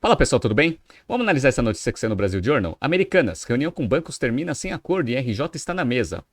Fala pessoal, tudo bem? Vamos analisar essa notícia que saiu no Brasil Journal? Americanas, reunião com bancos termina sem acordo e RJ está na mesa.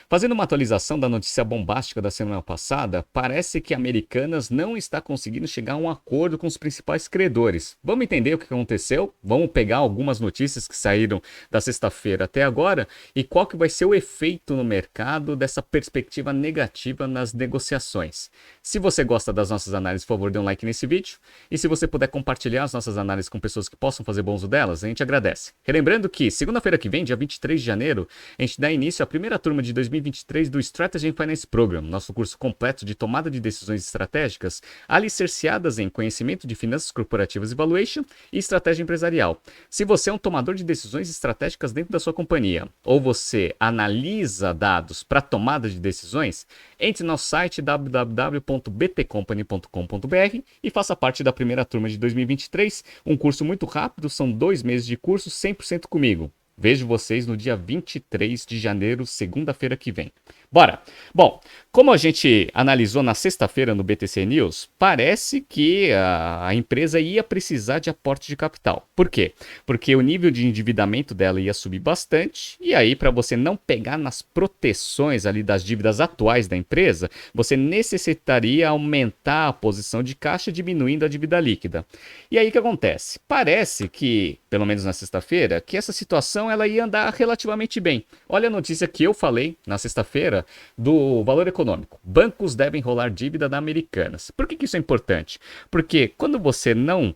Fazendo uma atualização da notícia bombástica da semana passada, parece que Americanas não está conseguindo chegar a um acordo com os principais credores. Vamos entender o que aconteceu? Vamos pegar algumas notícias que saíram da sexta-feira até agora e qual que vai ser o efeito no mercado dessa perspectiva negativa nas negociações. Se você gosta das nossas análises, por favor, dê um like nesse vídeo. E se você puder compartilhar as nossas análises com pessoas que possam fazer bom uso delas, a gente agradece. Relembrando que segunda-feira que vem, dia 23 de janeiro, a gente dá início à primeira turma de 2023 do Strategy and Finance Program, nosso curso completo de tomada de decisões estratégicas, alicerciadas em conhecimento de finanças corporativas e valuation e estratégia empresarial. Se você é um tomador de decisões estratégicas dentro da sua companhia, ou você analisa dados para tomada de decisões, entre no nosso site www.btcompany.com.br e faça parte da primeira turma de 2023, um curso muito rápido, são 2 meses de curso 100% comigo. Vejo vocês no dia 23 de janeiro, segunda-feira que vem. Bora! Bom, como a gente analisou na sexta-feira no BTC News, parece que a empresa ia precisar de aporte de capital. Por quê? Porque o nível de endividamento dela ia subir bastante, e aí para você não pegar nas proteções ali das dívidas atuais da empresa, você necessitaria aumentar a posição de caixa diminuindo a dívida líquida. E aí o que acontece? Parece que, pelo menos na sexta-feira, que essa situação ela ia andar relativamente bem. Olha a notícia que eu falei na sexta-feira do Valor Econômico. Bancos devem rolar dívida da Americanas. Por que isso é importante? Porque quando você não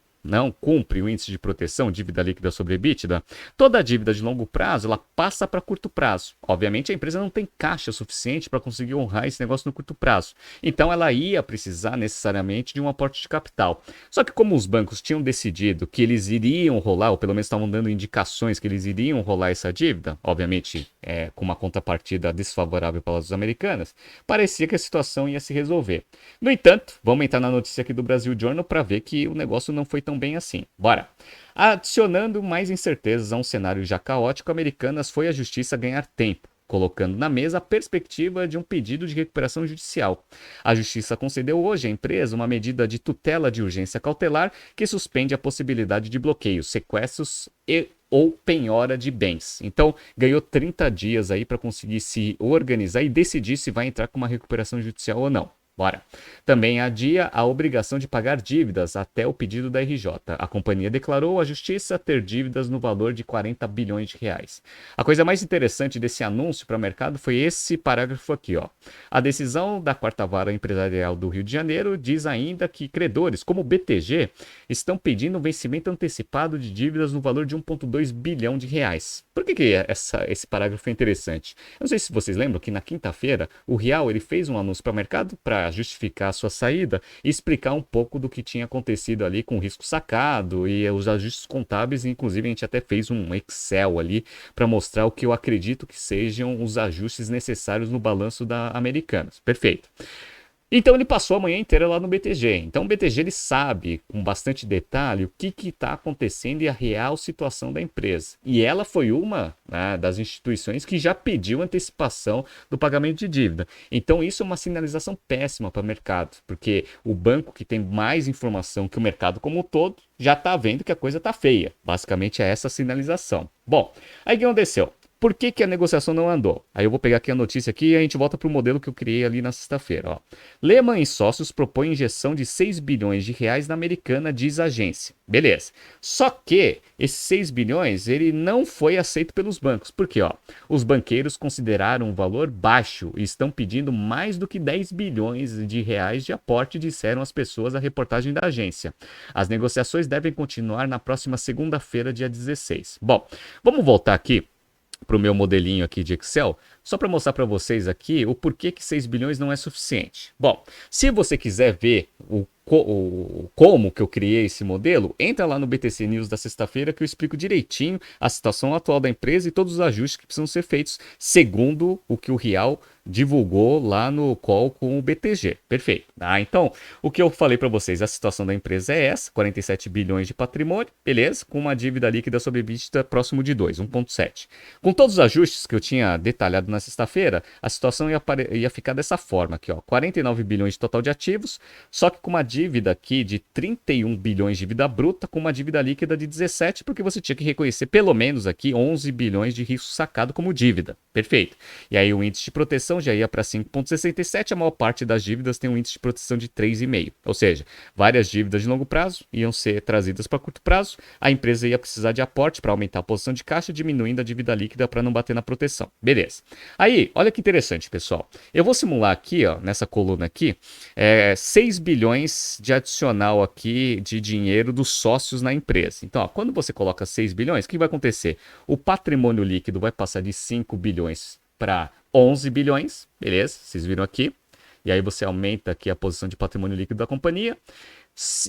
cumpre o índice de proteção, dívida líquida sobre EBITDA, toda a dívida de longo prazo ela passa para curto prazo. Obviamente a empresa não tem caixa suficiente para conseguir honrar esse negócio no curto prazo. Então ela ia precisar necessariamente de um aporte de capital. Só que como os bancos tinham decidido que eles iriam rolar, ou pelo menos estavam dando indicações que eles iriam rolar essa dívida, obviamente com uma contrapartida desfavorável para as americanas, parecia que a situação ia se resolver. No entanto, vamos entrar na notícia aqui do Brasil Journal para ver que o negócio não foi tão bem assim. Bora! Adicionando mais incertezas a um cenário já caótico, Americanas foi à justiça ganhar tempo, colocando na mesa a perspectiva de um pedido de recuperação judicial. A justiça concedeu hoje à empresa uma medida de tutela de urgência cautelar que suspende a possibilidade de bloqueios, sequestros ou penhora de bens. Então, ganhou 30 dias aí para conseguir se organizar e decidir se vai entrar com uma recuperação judicial ou não. Bora. Também adia a obrigação de pagar dívidas até o pedido da RJ. A companhia declarou à justiça ter dívidas no valor de 40 bilhões de reais. A coisa mais interessante desse anúncio para o mercado foi esse parágrafo aqui, ó. A decisão da quarta vara empresarial do Rio de Janeiro diz ainda que credores, como o BTG, estão pedindo um vencimento antecipado de dívidas no valor de 1,2 bilhão de reais. Por que esse parágrafo é interessante? Eu não sei se vocês lembram que na quinta-feira o Real ele fez um anúncio para o mercado para justificar a sua saída e explicar um pouco do que tinha acontecido ali com o risco sacado e os ajustes contábeis. Inclusive a gente até fez um Excel ali para mostrar o que eu acredito que sejam os ajustes necessários no balanço da Americanas. Perfeito. Então ele passou a manhã inteira lá no BTG. Então o BTG ele sabe com bastante detalhe o que está acontecendo e a real situação da empresa. E ela foi uma das instituições que já pediu antecipação do pagamento de dívida. Então isso é uma sinalização péssima para o mercado, porque o banco que tem mais informação que o mercado como um todo já está vendo que a coisa está feia. Basicamente é essa sinalização. Bom, aí o que aconteceu? Por que a negociação não andou? Aí eu vou pegar aqui a notícia aqui e a gente volta para o modelo que eu criei ali na sexta-feira. Lehman e sócios propõem injeção de 6 bilhões de reais na Americana, diz a agência. Beleza. Só que esses 6 bilhões ele não foi aceito pelos bancos. Por quê? Os banqueiros consideraram um valor baixo e estão pedindo mais do que 10 bilhões de reais de aporte, disseram as pessoas à reportagem da agência. As negociações devem continuar na próxima segunda-feira, dia 16. Bom, vamos voltar aqui para o meu modelinho aqui de Excel, só para mostrar para vocês aqui o porquê que 6 bilhões não é suficiente. Bom, se você quiser ver como que eu criei esse modelo, entra lá no BTC News da sexta-feira que eu explico direitinho a situação atual da empresa e todos os ajustes que precisam ser feitos segundo o que o Real divulgou lá no call com o BTG. Perfeito. Então, o que eu falei para vocês, a situação da empresa é essa, 47 bilhões de patrimônio, beleza? Com uma dívida líquida sobre EBITDA próximo de 2, 1,7. Com todos os ajustes que eu tinha detalhado na na sexta-feira, a situação ia ficar dessa forma aqui, ó, 49 bilhões de total de ativos, só que com uma dívida aqui de 31 bilhões de dívida bruta, com uma dívida líquida de 17, porque você tinha que reconhecer pelo menos aqui 11 bilhões de risco sacado como dívida. Perfeito. E aí o índice de proteção já ia para 5,67, a maior parte das dívidas tem um índice de proteção de 3,5. Ou seja, várias dívidas de longo prazo iam ser trazidas para curto prazo, a empresa ia precisar de aporte para aumentar a posição de caixa, diminuindo a dívida líquida para não bater na proteção. Beleza. Aí, olha que interessante, pessoal. Eu vou simular aqui, ó, nessa coluna aqui, 6 bilhões de adicional aqui de dinheiro dos sócios na empresa. Então, ó, quando você coloca 6 bilhões, o que vai acontecer? O patrimônio líquido vai passar de 5 bilhões para 11 bilhões, beleza? Vocês viram aqui. E aí você aumenta aqui a posição de patrimônio líquido da companhia.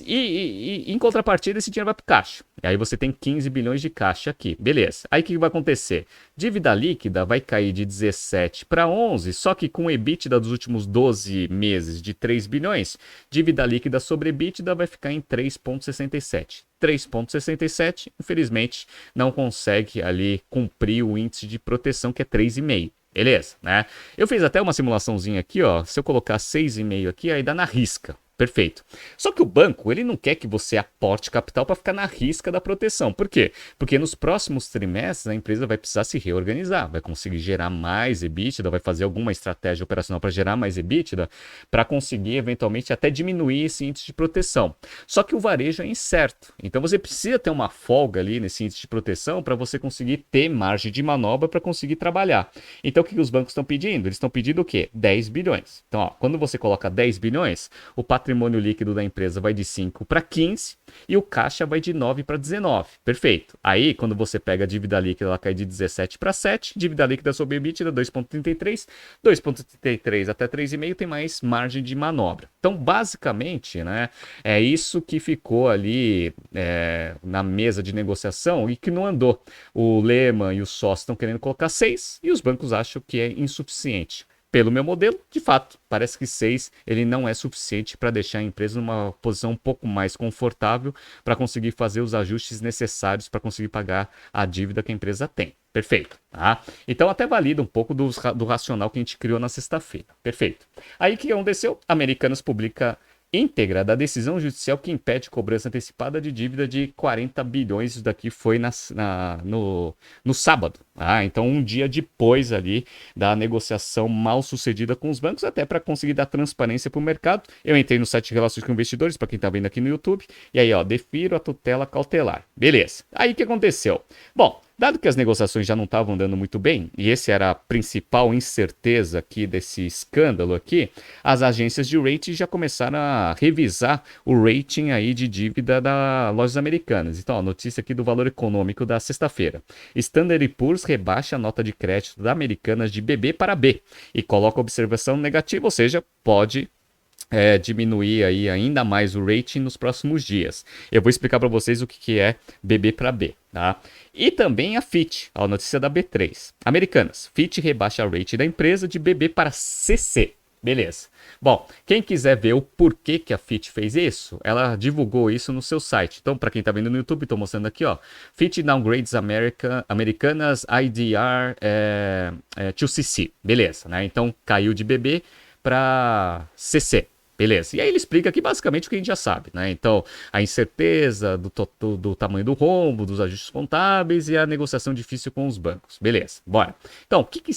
E em contrapartida, esse dinheiro vai para o caixa. E aí você tem 15 bilhões de caixa aqui. Beleza. Aí o que vai acontecer? Dívida líquida vai cair de 17 para 11, só que com o EBITDA dos últimos 12 meses de 3 bilhões, dívida líquida sobre EBITDA vai ficar em 3,67. 3,67, infelizmente, não consegue ali cumprir o índice de proteção, que é 3,5. Beleza, né? Eu fiz até uma simulaçãozinha aqui, ó. Se eu colocar 6,5 aqui, aí dá na risca. Perfeito. Só que o banco, ele não quer que você aporte capital para ficar na risca da proteção. Por quê? Porque nos próximos trimestres a empresa vai precisar se reorganizar, vai conseguir gerar mais EBITDA, vai fazer alguma estratégia operacional para gerar mais EBITDA, para conseguir eventualmente até diminuir esse índice de proteção. Só que o varejo é incerto. Então você precisa ter uma folga ali nesse índice de proteção para você conseguir ter margem de manobra para conseguir trabalhar. Então o que os bancos estão pedindo? Eles estão pedindo o quê? 10 bilhões. Então, ó, quando você coloca 10 bilhões, o patrimônio líquido da empresa vai de 5 para 15 e o caixa vai de 9 para 19. Perfeito. Aí, quando você pega a dívida líquida, ela cai de 17 para 7, dívida líquida sobre EBITDA 2,33, 2,33 até 3,5 tem mais margem de manobra. Então, basicamente, né, é isso que ficou ali na mesa de negociação e que não andou. O Lehman e os sócios estão querendo colocar 6 e os bancos acham que é insuficiente. Pelo meu modelo, de fato, parece que 6 ele não é suficiente para deixar a empresa numa posição um pouco mais confortável para conseguir fazer os ajustes necessários para conseguir pagar a dívida que a empresa tem. Perfeito. Tá? Então até valida um pouco do racional que a gente criou na sexta-feira. Perfeito. Aí o que aconteceu? Americanas publica íntegra da decisão judicial que impede cobrança antecipada de dívida de 40 bilhões. Isso daqui foi no sábado. Então, um dia depois ali da negociação mal sucedida com os bancos, até para conseguir dar transparência para o mercado. Eu entrei no site de Relações com Investidores, para quem está vendo aqui no YouTube, e aí, ó, defiro a tutela cautelar. Beleza. Aí o que aconteceu? Bom, dado que as negociações já não estavam andando muito bem, e essa era a principal incerteza aqui desse escândalo aqui, as agências de rating já começaram a revisar o rating aí de dívida das lojas americanas. Então, a notícia aqui do Valor Econômico da sexta-feira. Standard & Poor's rebaixa a nota de crédito da Americanas de BB para B e coloca observação negativa, ou seja, pode diminuir aí ainda mais o rating nos próximos dias. Eu vou explicar para vocês o que é BB para B, tá? E também a Fitch, a notícia da B3. Americanas, Fitch rebaixa o rating da empresa de BB para CC. Beleza. Bom, quem quiser ver o porquê que a Fitch fez isso, ela divulgou isso no seu site. Então, para quem está vendo no YouTube, estou mostrando aqui, ó. Fitch downgrades Americanas IDR to CC. Beleza, né? Então, caiu de BB para CC. Beleza. E aí ele explica aqui basicamente o que a gente já sabe, né? Então, a incerteza do tamanho do rombo, dos ajustes contábeis e a negociação difícil com os bancos. Beleza, bora. Então, o que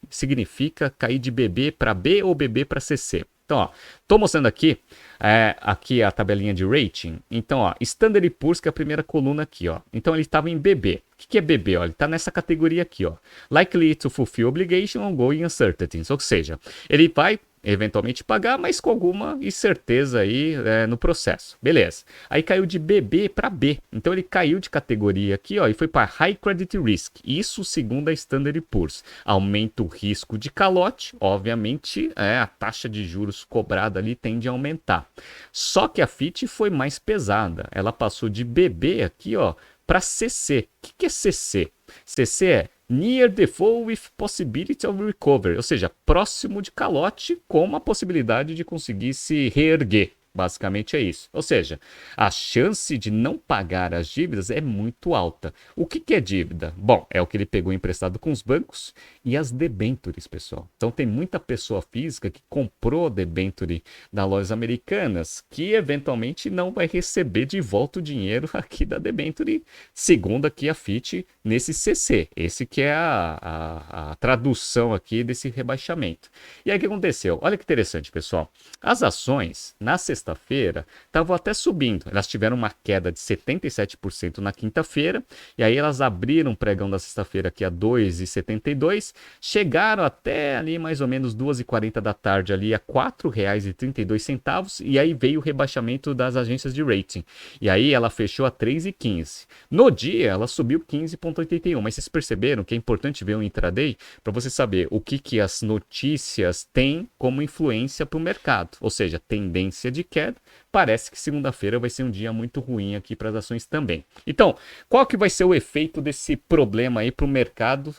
significa cair de BB para B ou BB para CC? Então, ó, tô mostrando aqui a tabelinha de rating. Então, ó, Standard & Poor's, que é a primeira coluna aqui, ó. Então, ele estava em BB. O que é BB? Ó, ele está nessa categoria aqui, ó. Likely to fulfill obligation ongoing uncertainties. Ou seja, ele vai eventualmente pagar, mas com alguma incerteza aí no processo. Beleza. Aí caiu de BB para B. Então ele caiu de categoria aqui, ó, e foi para High Credit Risk. Isso segundo a Standard & Poor's. Aumenta o risco de calote, obviamente, a taxa de juros cobrada ali tende a aumentar. Só que a Fitch foi mais pesada. Ela passou de BB aqui, ó, para CC. O que é CC? CC é Near Default with Possibility of Recovery, ou seja, próximo de calote com uma possibilidade de conseguir se reerguer. Basicamente é isso. Ou seja, a chance de não pagar as dívidas é muito alta. O que é dívida? Bom, é o que ele pegou emprestado com os bancos e as debêntures, pessoal. Então tem muita pessoa física que comprou debenture das lojas americanas que eventualmente não vai receber de volta o dinheiro aqui da debenture, segundo aqui a FIT nesse CC. Esse que é a tradução aqui desse rebaixamento. E aí o que aconteceu? Olha que interessante, pessoal. As ações, na sexta-feira, estavam até subindo. Elas tiveram uma queda de 77% na quinta-feira, e aí elas abriram o pregão da sexta-feira aqui a 2,72, chegaram até ali mais ou menos 2h40 da tarde ali a R$ 4,32, e aí veio o rebaixamento das agências de rating. E aí ela fechou a 3,15. No dia, ela subiu 15,81, mas vocês perceberam que é importante ver o intraday para você saber o que as notícias têm como influência para o mercado, ou seja, tendência de queda. Parece que segunda-feira vai ser um dia muito ruim aqui para as ações também. Então, qual que vai ser o efeito desse problema aí para o mercado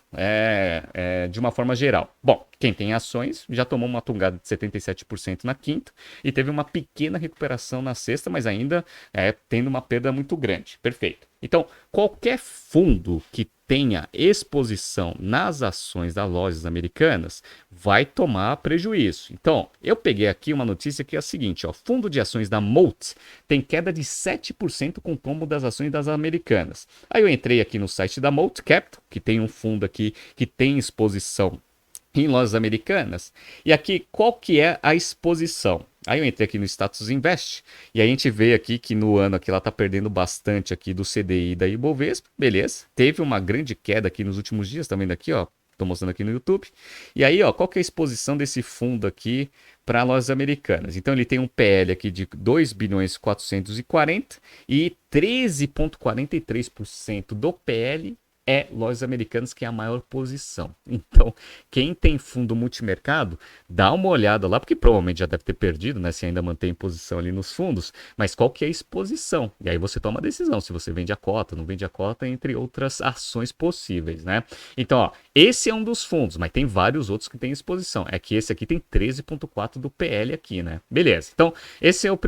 de uma forma geral? Bom, quem tem ações já tomou uma tungada de 77% na quinta e teve uma pequena recuperação na sexta, mas ainda tendo uma perda muito grande. Perfeito. Então, qualquer fundo que tenha exposição nas ações das lojas americanas vai tomar prejuízo. Então, eu peguei aqui uma notícia que é a seguinte, ó, fundo de ações da Molt tem queda de 7% com o tombo das ações das americanas. Aí eu entrei aqui no site da Molt Capital, que tem um fundo aqui que tem exposição em lojas americanas. E aqui, qual que é a exposição? Aí eu entrei aqui no Status Invest e a gente vê aqui que no ano aqui ela está perdendo bastante aqui do CDI e da Ibovespa, beleza? Teve uma grande queda aqui nos últimos dias, tá vendo aqui, ó? Estou mostrando aqui no YouTube. E aí, ó, qual que é a exposição desse fundo aqui para lojas americanas? Então ele tem um PL aqui de 2 bilhões 440 e 13,43% do PL lojas americanas, que é a maior posição. Então, quem tem fundo multimercado, dá uma olhada lá, porque provavelmente já deve ter perdido, né, se ainda mantém posição ali nos fundos, mas qual que é a exposição? E aí você toma a decisão, se você vende a cota, não vende a cota, entre outras ações possíveis, né? Então, ó, esse é um dos fundos, mas tem vários outros que têm exposição. É que esse aqui tem 13,4 do PL aqui, né? Beleza. Então, esse é o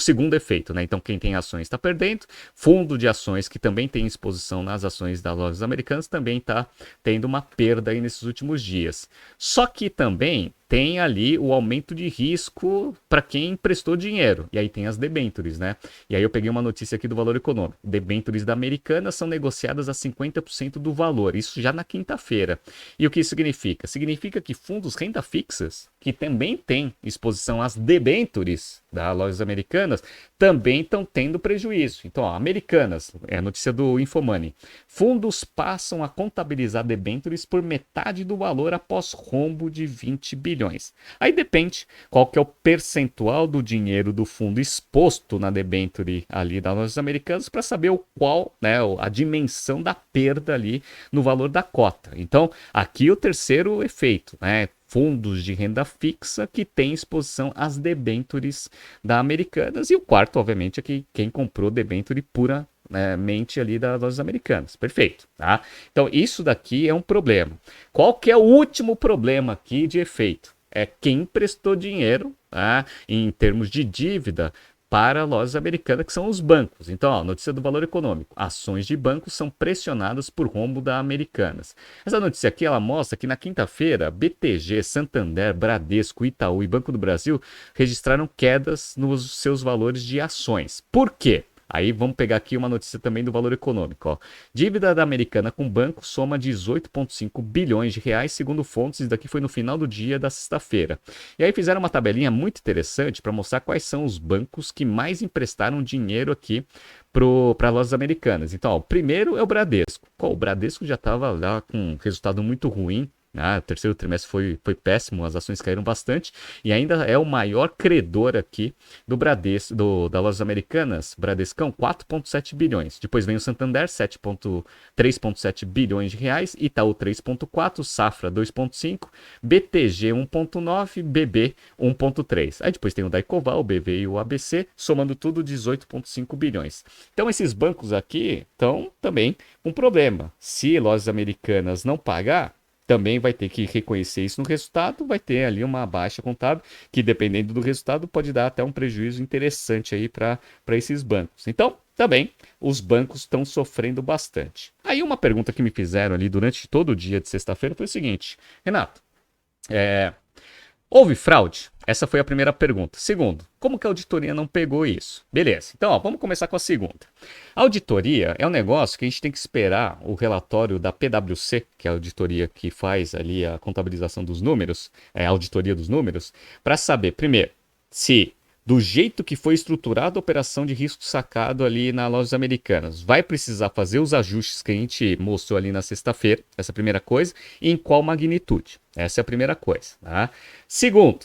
segundo efeito, né? Então, quem tem ações está perdendo. Fundo de ações que também tem exposição nas ações da lojas americanas também está tendo uma perda aí nesses últimos dias. Só que também tem ali o aumento de risco para quem emprestou dinheiro. E aí tem as debêntures, né? E aí eu peguei uma notícia aqui do Valor Econômico. Debêntures da Americana são negociadas a 50% do valor. Isso já na quinta-feira. E o que isso significa? Significa que fundos renda fixas, que também têm exposição às debêntures das lojas americanas, também estão tendo prejuízo. Então, ó, Americanas, é a notícia do Infomoney. Fundos passam a contabilizar debêntures por metade do valor após rombo de 20 bilhões. Aí depende qual que é o percentual do dinheiro do fundo exposto na debenture ali das lojas americanas para saber a dimensão da perda ali no valor da cota. Então, aqui o terceiro efeito, né? Fundos de renda fixa que tem exposição às debêntures da Americanas. E o quarto, obviamente, é que quem comprou debenture puramente ali das lojas americanas. Perfeito, tá? Então, isso daqui é um problema. Qual que é o último problema aqui de efeito? É quem emprestou dinheiro, tá, em termos de dívida para lojas americanas, que são os bancos. Então, ó, notícia do Valor Econômico. Ações de bancos são pressionadas por rombo da Americanas. Essa notícia aqui, ela mostra que na quinta-feira, BTG, Santander, Bradesco, Itaú e Banco do Brasil registraram quedas nos seus valores de ações. Por quê? Aí vamos pegar aqui uma notícia também do Valor Econômico. Ó. Dívida da Americana com banco soma 18,5 bilhões de reais, segundo fontes. Isso daqui foi no final do dia da sexta-feira. E aí fizeram uma tabelinha muito interessante para mostrar quais são os bancos que mais emprestaram dinheiro aqui para lojas americanas. Então, ó, o primeiro é o Bradesco. O Bradesco já estava lá com um resultado muito ruim. O terceiro trimestre foi péssimo, as ações caíram bastante e ainda é o maior credor aqui do Bradesco, das lojas americanas, Bradescão, 4,7 bilhões. Depois vem o Santander, 3,7 bilhões de reais, Itaú 3,4, Safra 2,5, BTG 1,9, BB 1,3. Aí depois tem o Daicoval, o BV e o ABC, somando tudo 18,5 bilhões. Então esses bancos aqui estão também com problema. Se lojas americanas não pagar, também vai ter que reconhecer isso no resultado, vai ter ali uma baixa contábil, que dependendo do resultado pode dar até um prejuízo interessante aí para esses bancos. Então, também os bancos estão sofrendo bastante. Aí uma pergunta que me fizeram ali durante todo o dia de sexta-feira foi o seguinte: Renato, houve fraude? Essa foi a primeira pergunta. Segundo, como que a auditoria não pegou isso? Beleza, então vamos começar com a segunda. A auditoria é um negócio que a gente tem que esperar o relatório da PwC, que é a auditoria que faz ali a contabilização dos números, a auditoria dos números, para saber, primeiro, se do jeito que foi estruturada a operação de risco sacado ali na Lojas Americanas, vai precisar fazer os ajustes que a gente mostrou ali na sexta-feira, essa é a primeira coisa, e em qual magnitude. Essa é a primeira coisa. Tá? Segundo,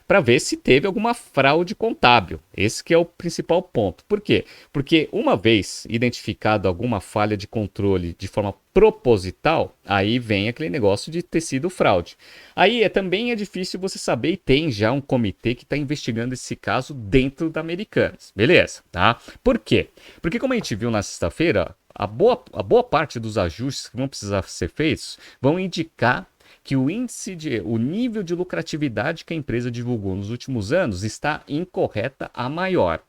para ver se teve alguma fraude contábil. Esse que é o principal ponto. Por quê? Porque uma vez identificado alguma falha de controle de forma proposital, aí vem aquele negócio de ter sido fraude. Aí também é difícil você saber, e tem já um comitê que está investigando esse caso dentro da Americanas. Beleza, tá? Por quê? Porque como a gente viu na sexta-feira, a boa parte dos ajustes que vão precisar ser feitos vão indicar que o nível de lucratividade que a empresa divulgou nos últimos anos está incorreta a maior.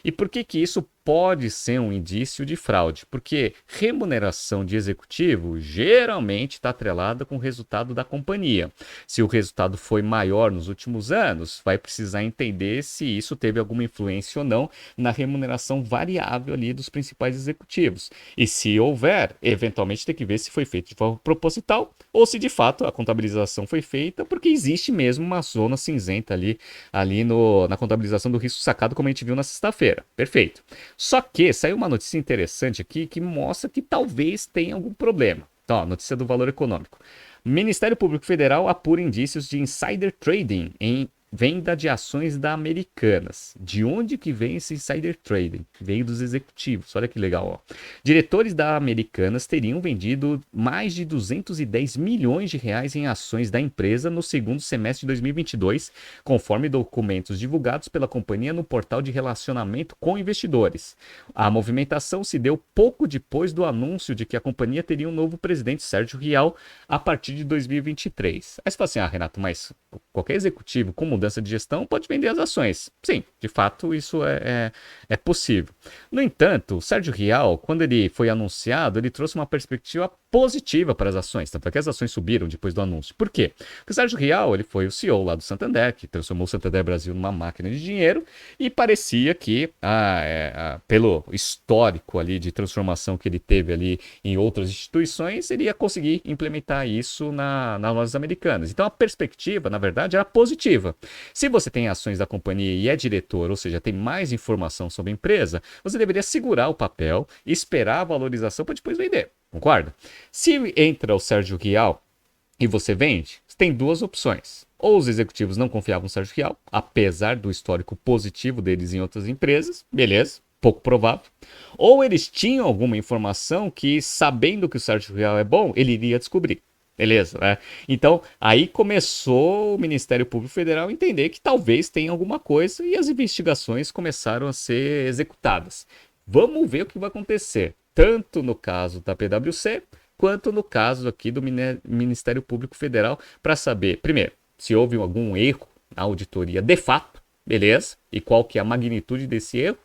E por que isso pode ser um indício de fraude? Porque remuneração de executivo geralmente está atrelada com o resultado da companhia. Se o resultado foi maior nos últimos anos, vai precisar entender se isso teve alguma influência ou não na remuneração variável ali dos principais executivos. E se houver, eventualmente tem que ver se foi feito de forma proposital ou se de fato a contabilização foi feita porque existe mesmo uma zona cinzenta ali na contabilização do risco sacado, como a gente viu na sexta-feira. Perfeito. Só que saiu uma notícia interessante aqui que mostra que talvez tenha algum problema. Então, notícia do Valor Econômico. Ministério Público Federal apura indícios de insider trading em venda de ações da Americanas. De onde que vem esse insider trading? Veio dos executivos. Olha que legal, ó. Diretores da Americanas teriam vendido mais de 210 milhões de reais em ações da empresa no segundo semestre de 2022, conforme documentos divulgados pela companhia no portal de relacionamento com investidores. A movimentação se deu pouco depois do anúncio de que a companhia teria um novo presidente, Sérgio Rial, a partir de 2023. Aí você fala assim, Renato, mas qualquer executivo com mudança de gestão pode vender as ações. Sim, de fato isso é possível. No entanto, o Sérgio Rial, quando ele foi anunciado, ele trouxe uma perspectiva positiva para as ações, tanto é que as ações subiram depois do anúncio. Por quê? Porque o Sérgio Rial, ele foi o CEO lá do Santander, que transformou o Santander Brasil numa máquina de dinheiro, e parecia que, pelo histórico ali de transformação que ele teve ali em outras instituições, ele ia conseguir implementar isso nas Lojas Americanas. Então a perspectiva, na verdade, era positiva. Se você tem ações da companhia e é diretor, ou seja, tem mais informação sobre a empresa, você deveria segurar o papel, esperar a valorização para depois vender. Concorda? Se entra o Sérgio Rial e você vende, você tem duas opções. Ou os executivos não confiavam no Sérgio Rial, apesar do histórico positivo deles em outras empresas, beleza, pouco provável. Ou eles tinham alguma informação que, sabendo que o Sérgio Rial é bom, ele iria descobrir. Beleza, né? Então, aí começou o Ministério Público Federal a entender que talvez tenha alguma coisa e as investigações começaram a ser executadas. Vamos ver o que vai acontecer, tanto no caso da PwC, quanto no caso aqui do Ministério Público Federal, para saber, primeiro, se houve algum erro na auditoria de fato, beleza? E qual que é a magnitude desse erro?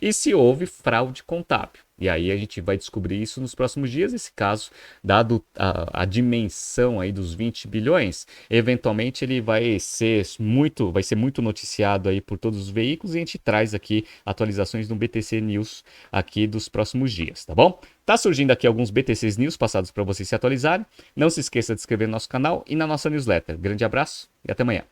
E se houve fraude contábil. E aí a gente vai descobrir isso nos próximos dias. Esse caso, dado a dimensão aí dos 20 bilhões, eventualmente ele vai ser muito noticiado aí por todos os veículos e a gente traz aqui atualizações no BTC News aqui dos próximos dias, tá bom? Tá surgindo aqui alguns BTCs News passados para vocês se atualizarem. Não se esqueça de se inscrever no nosso canal e na nossa newsletter. Grande abraço e até amanhã.